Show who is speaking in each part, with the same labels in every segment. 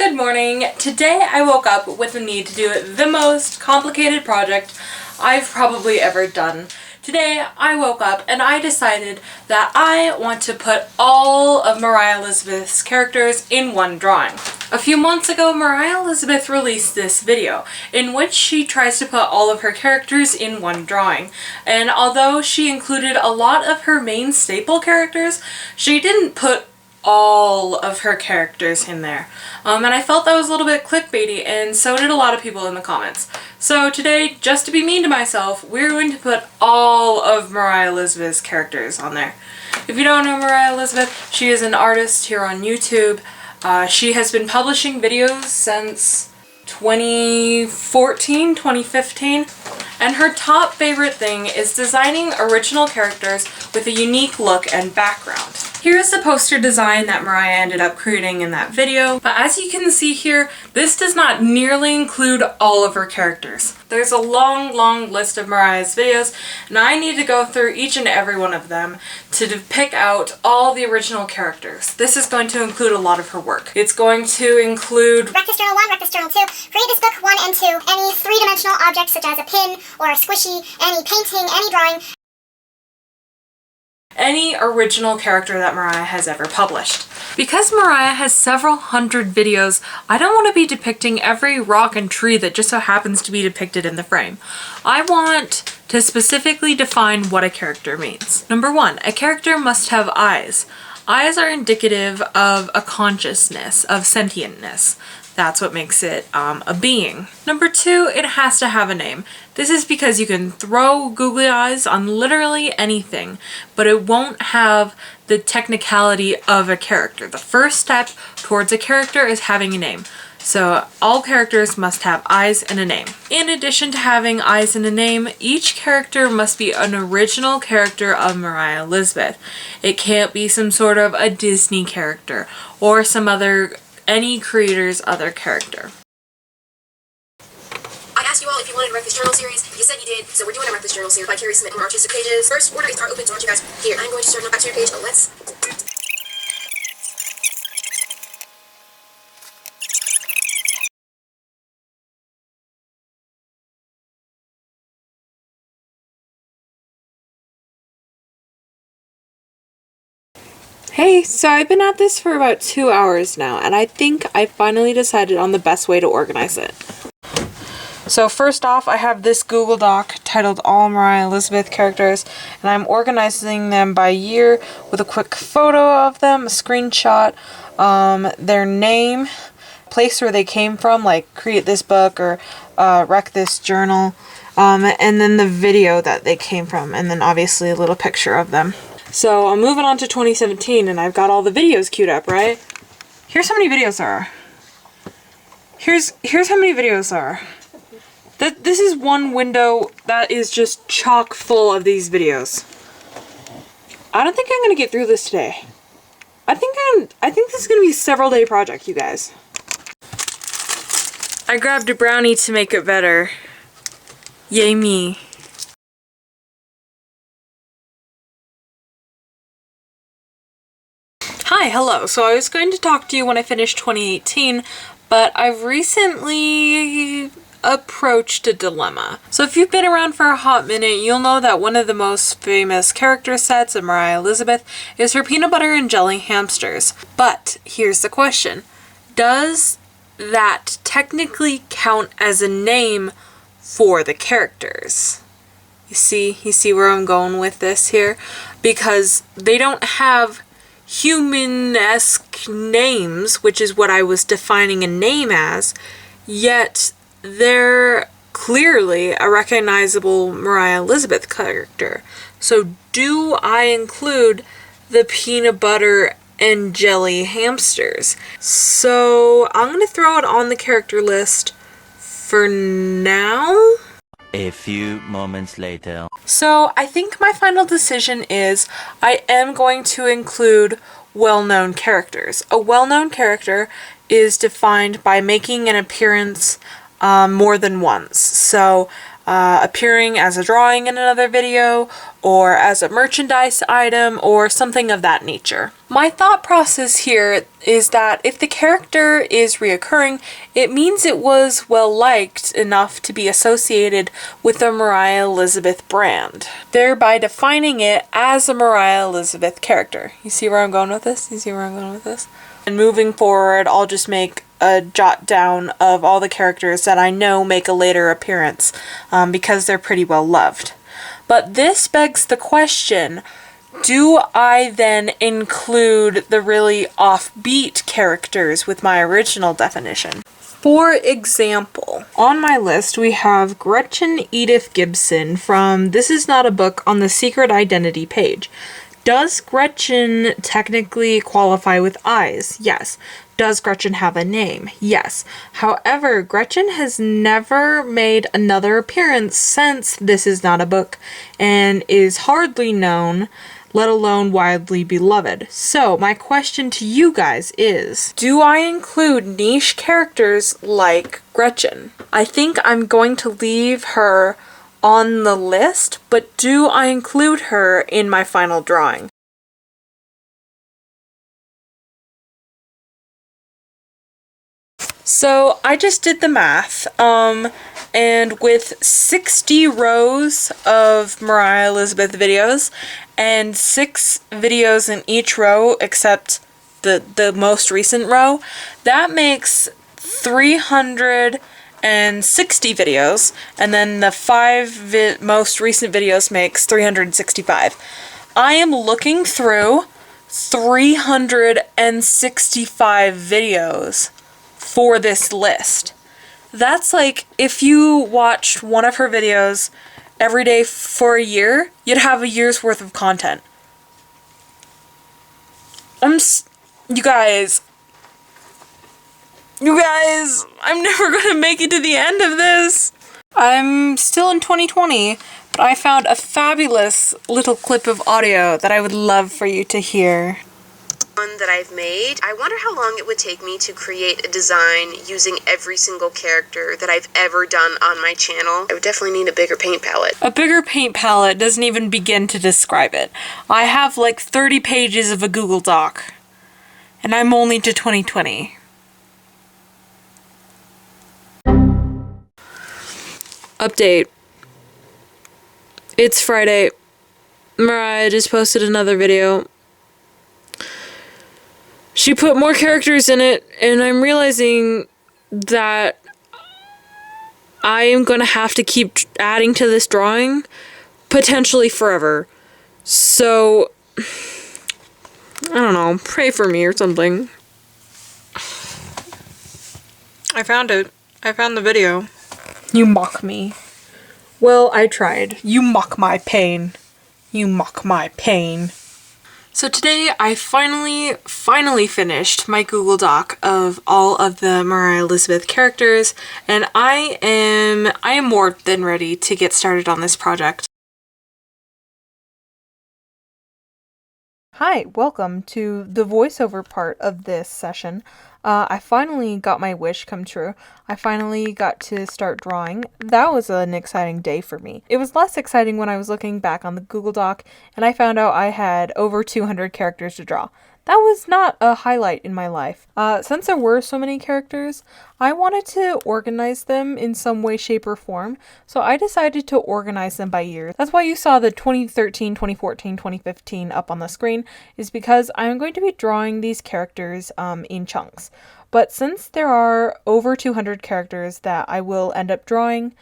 Speaker 1: Good morning. Today I woke up with the need to do the most complicated project I've probably ever done. Today I woke up and I decided that I want to put all of Moriah Elizabeth's characters in one drawing. A few months ago, Moriah Elizabeth released this video in which she tries to put all of her characters in one drawing. And although she included a lot of her main staple characters, she didn't put all of her characters in there. And I felt that was a little bit clickbaity, and so did a lot of people in the comments. So today, just to be mean to myself, we're going to put all of Moriah Elizabeth's characters on there. If you don't know Moriah Elizabeth, she is an artist here on YouTube. She has been publishing videos since 2014, 2015, and her top favorite thing is designing original characters with a unique look and background. Here's the poster design that Moriah ended up creating in that video, but as you can see here, this does not nearly include all of her characters. There's a long list of Moriah's videos, and I need to go through each and every one of them to pick out all the original characters. This is going to include a lot of her work. It's going to include
Speaker 2: Wreck This Journal 1, Wreck This Journal 2, Create This Book 1 and 2, any three-dimensional objects such as a pin or a squishy, any painting, any drawing,
Speaker 1: any original character that Moriah has ever published. Because Moriah has several hundred videos, I don't want to be depicting every rock and tree that just so happens to be depicted in the frame. I want to specifically define what a character means. Number one, a character must have eyes. Eyes are indicative of a consciousness, of sentientness. That's what makes it a being. Number two, it has to have a name. This is because you can throw googly eyes on literally anything, but it won't have the technicality of a character. The first step towards a character is having a name. So all characters must have eyes and a name. In addition to having eyes and a name, each character must be an original character of Moriah Elizabeth. It can't be some sort of a Disney character or any creator's other character.
Speaker 3: I asked you all if you wanted to write this journal series. You said you did, so we're doing a Wreck This Journal series by Carrie Smith and artistic pages. First, organized are open, so I want you guys here. I'm going to start on the back to your page. Let's.
Speaker 1: Hey, so I've been at this for about 2 hours now, and I think I finally decided on the best way to organize it. So first off, I have this Google Doc titled All Moriah Elizabeth Characters, and I'm organizing them by year with a quick photo of them, a screenshot, their name, place where they came from, like Create This Book or Wreck This Journal, and then the video that they came from, and then obviously a little picture of them. So I'm moving on to 2017, and I've got all the videos queued up, right? Here's how many videos there are. Here's how many videos there are. This is one window that is just chock full of these videos. I don't think I'm gonna get through this today. I think this is gonna be a several day project, you guys. I grabbed a brownie to make it better. Yay me. Hi, hello. So I was going to talk to you when I finished 2018, but I've recently approached a dilemma. So if you've been around for a hot minute, you'll know that one of the most famous character sets of Moriah Elizabeth is her peanut butter and jelly hamsters. But here's the question. Does that technically count as a name for the characters? You see where I'm going with this here? Because they don't have human-esque names, which is what I was defining a name as, yet they're clearly a recognizable Moriah Elizabeth character. So do I include the peanut butter and jelly hamsters? So I'm going to throw it on the character list for now.
Speaker 4: A few moments later.
Speaker 1: So I think my final decision is I am going to include well-known characters. A well-known character is defined by making an appearance more than once. So appearing as a drawing in another video, or as a merchandise item, or something of that nature. My thought process here is that if the character is reoccurring, it means it was well liked enough to be associated with the Moriah Elizabeth brand, thereby defining it as a Moriah Elizabeth character. You see where I'm going with this? You see where I'm going with this? And moving forward, I'll just make a jot down of all the characters that I know make a later appearance, because they're pretty well loved. But this begs the question, do I then include the really offbeat characters with my original definition? For example, on my list we have Gretchen Edith Gibson from This Is Not a Book on the Secret Identity page. Does Gretchen technically qualify with eyes? Yes. Does Gretchen have a name? Yes. However, Gretchen has never made another appearance since This Is Not a Book and is hardly known, let alone widely beloved. So, my question to you guys is, do I include niche characters like Gretchen? I think I'm going to leave her on the list, but do I include her in my final drawing? So I just did the math, and with 60 rows of Moriah Elizabeth videos, and 6 videos in each row except the most recent row, that makes 360 videos, and then the 5 most recent videos makes 365. I am looking through 365 videos for this list. That's like, if you watched one of her videos every day for a year, you'd have a year's worth of content. You guys, I'm never gonna make it to the end of this. I'm still in 2020, but I found a fabulous little clip of audio that I would love for you to hear.
Speaker 3: One that I've made. I wonder how long it would take me to create a design using every single character that I've ever done on my channel. I would definitely need a bigger paint palette.
Speaker 1: A bigger paint palette doesn't even begin to describe it. I have like 30 pages of a Google Doc, and I'm only to 2020. Update. It's Friday. Moriah just posted another video. She put more characters in it, and I'm realizing that I am going to have to keep adding to this drawing, potentially forever. So, I don't know, pray for me or something. I found it. I found the video. You mock me. Well, I tried. You mock my pain. You mock my pain. So today I finally finished my Google Doc of all of the Moriah Elizabeth characters, and I am more than ready to get started on this project. Hi, welcome to the voiceover part of this session. I finally got my wish come true. I finally got to start drawing. That was an exciting day for me. It was less exciting when I was looking back on the Google Doc and I found out I had over 200 characters to draw. That was not a highlight in my life. Since there were so many characters, I wanted to organize them in some way, shape, or form, so I decided to organize them by year. That's why you saw the 2013, 2014, 2015 up on the screen, is because I'm going to be drawing these characters in chunks. But since there are over 200 characters that I will end up drawing,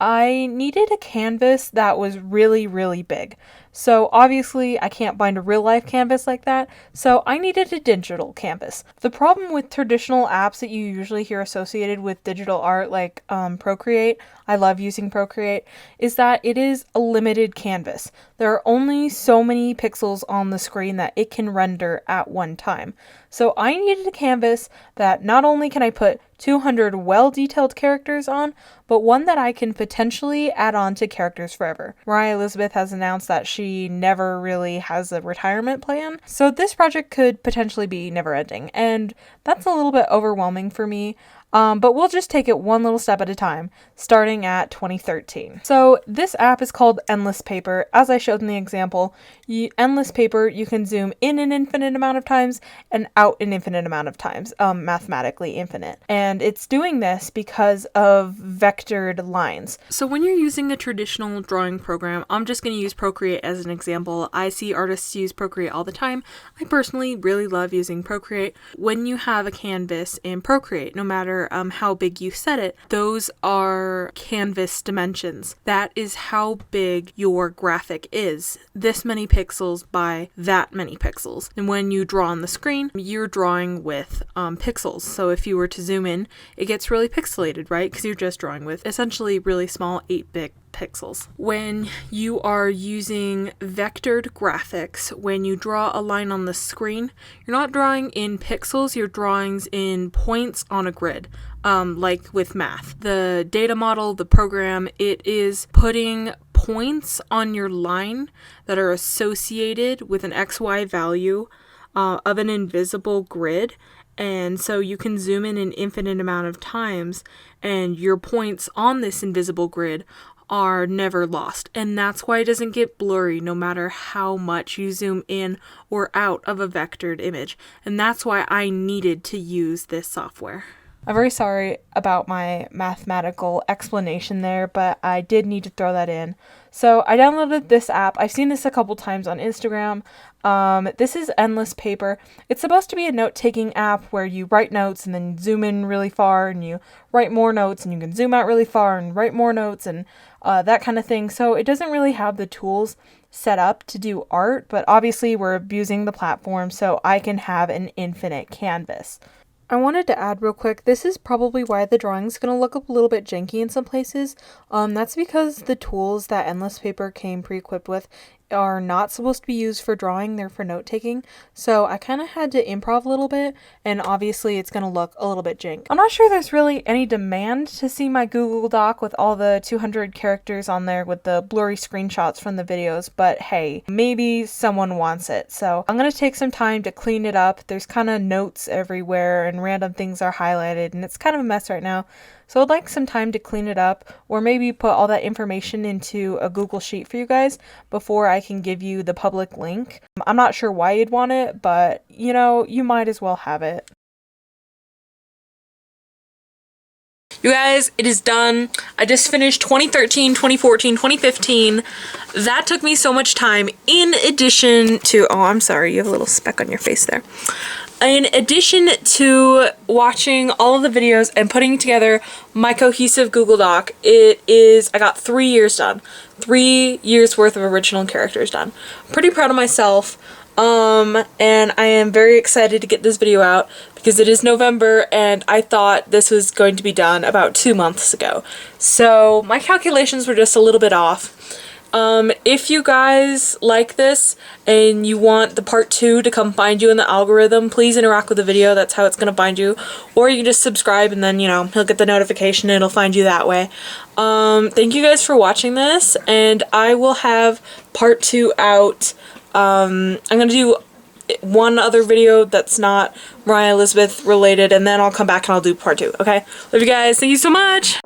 Speaker 1: I needed a canvas that was really, really big. So obviously I can't bind a real life canvas like that, so I needed a digital canvas. The problem with traditional apps that you usually hear associated with digital art like Procreate, I love using Procreate, is that it is a limited canvas. There are only so many pixels on the screen that it can render at one time. So I needed a canvas that not only can I put 200 well-detailed characters on, but one that I can potentially add on to characters forever. Moriah Elizabeth has announced that she never really has a retirement plan, so this project could potentially be never-ending, and that's a little bit overwhelming for me. but we'll just take it one little step at a time, starting at 2013. So this app is called Endless Paper. As I showed in the example, Endless Paper, you can zoom in an infinite amount of times and out an infinite amount of times, mathematically infinite. And it's doing this because of vectored lines. So when you're using a traditional drawing program, I'm just going to use Procreate as an example. I see artists use Procreate all the time. I personally really love using Procreate. When you have a canvas in Procreate, no matter how big you set it, those are canvas dimensions. That is how big your graphic is. This many pixels by that many pixels. And when you draw on the screen, you're drawing with pixels. So if you were to zoom in, it gets really pixelated, right? Because you're just drawing with essentially really small 8-bit pixels. When you are using vectored graphics, when you draw a line on the screen, you're not drawing in pixels, you're drawing in points on a grid. Like with math. The data model, the program, it is putting points on your line that are associated with an XY value of an invisible grid. And so you can zoom in an infinite amount of times and your points on this invisible grid are never lost. And that's why it doesn't get blurry no matter how much you zoom in or out of a vectored image. And that's why I needed to use this software. I'm very sorry about my mathematical explanation there, but I did need to throw that in. So I downloaded this app. I've seen this a couple times on Instagram. This is Endless Paper. It's supposed to be a note-taking app where you write notes and then zoom in really far and you write more notes and you can zoom out really far and write more notes and that kind of thing. So it doesn't really have the tools set up to do art, but obviously we're abusing the platform so I can have an infinite canvas. I wanted to add real quick, this is probably why the drawing's going to look a little bit janky in some places. That's because the tools that Endless Paper came pre-equipped with are not supposed to be used for drawing, they're for note-taking. So I kind of had to improv a little bit, and obviously it's going to look a little bit jank. I'm not sure there's really any demand to see my Google Doc with all the 200 characters on there with the blurry screenshots from the videos, but hey, maybe someone wants it. So I'm going to take some time to clean it up. There's kind of notes everywhere and random things are highlighted, and it's kind of a mess right now. So I'd like some time to clean it up, or maybe put all that information into a Google Sheet for you guys before I can give you the public link. I'm not sure why you'd want it, but you know, you might as well have it. You guys, it is done. I just finished 2013, 2014, 2015. That took me so much time in addition to, oh, I'm sorry, you have a little speck on your face there. In addition to watching all of the videos and putting together my cohesive Google Doc, I got 3 years done. 3 years worth of original characters done. I'm pretty proud of myself. And I am very excited to get this video out because it is November and I thought this was going to be done about 2 months ago. So my calculations were just a little bit off. If you guys like this and you want the part 2 to come find you in the algorithm, please interact with the video. That's how it's going to find you. Or you can just subscribe and then, you know, he'll get the notification and it'll find you that way. Thank you guys for watching this, and I will have part 2 out. I'm going to do one other video that's not Moriah Elizabeth related, and then I'll come back and I'll do part 2, okay? Love you guys. Thank you so much.